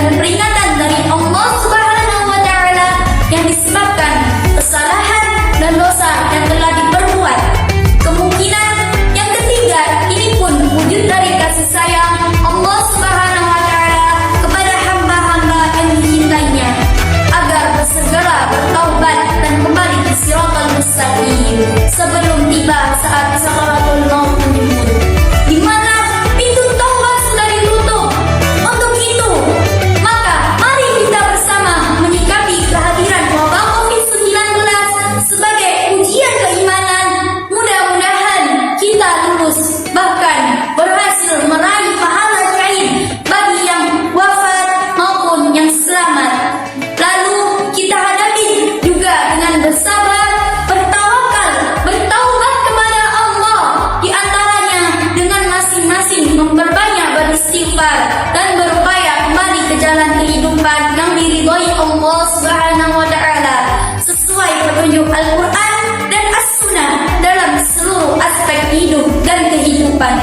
dan peringatan dari Allah Subhanahu wa Ta'ala yang disebabkan kesalahan dan dosa yang telah diperbuat. Kemungkinan yang ketiga, ini pun wujud dari kasih sayang Allah Subhanahu wa Ta'ala kepada hamba-hamba yang dicintainya agar bersegera bertaubat dan kembali ke Shiratal Mustaqim sebelum tiba saat sakaratul maut menjemput, di mana pintu taubat sudah ditutup. Untuk itu, maka mari kita bersama menyikapi kehadiran wabah COVID-19 sebagai ujian keimanan. Mudah-mudahan kita lulus, bahkan berhasil meraih pahala syahid bagi yang wafat maupun yang selamat. Lalu kita hadapi juga dengan bersabar, bertawakal, bertaubat kepada Allah, di antaranya dengan masing-masing memperbanyak beristighfar dan berupaya kembali ke jalan kehidupan yang diridhoi Allah Subhanahu wa Ta'ala sesuai petunjuk Al-Quran dan As-Sunnah dalam seluruh aspek hidup dan kehidupan.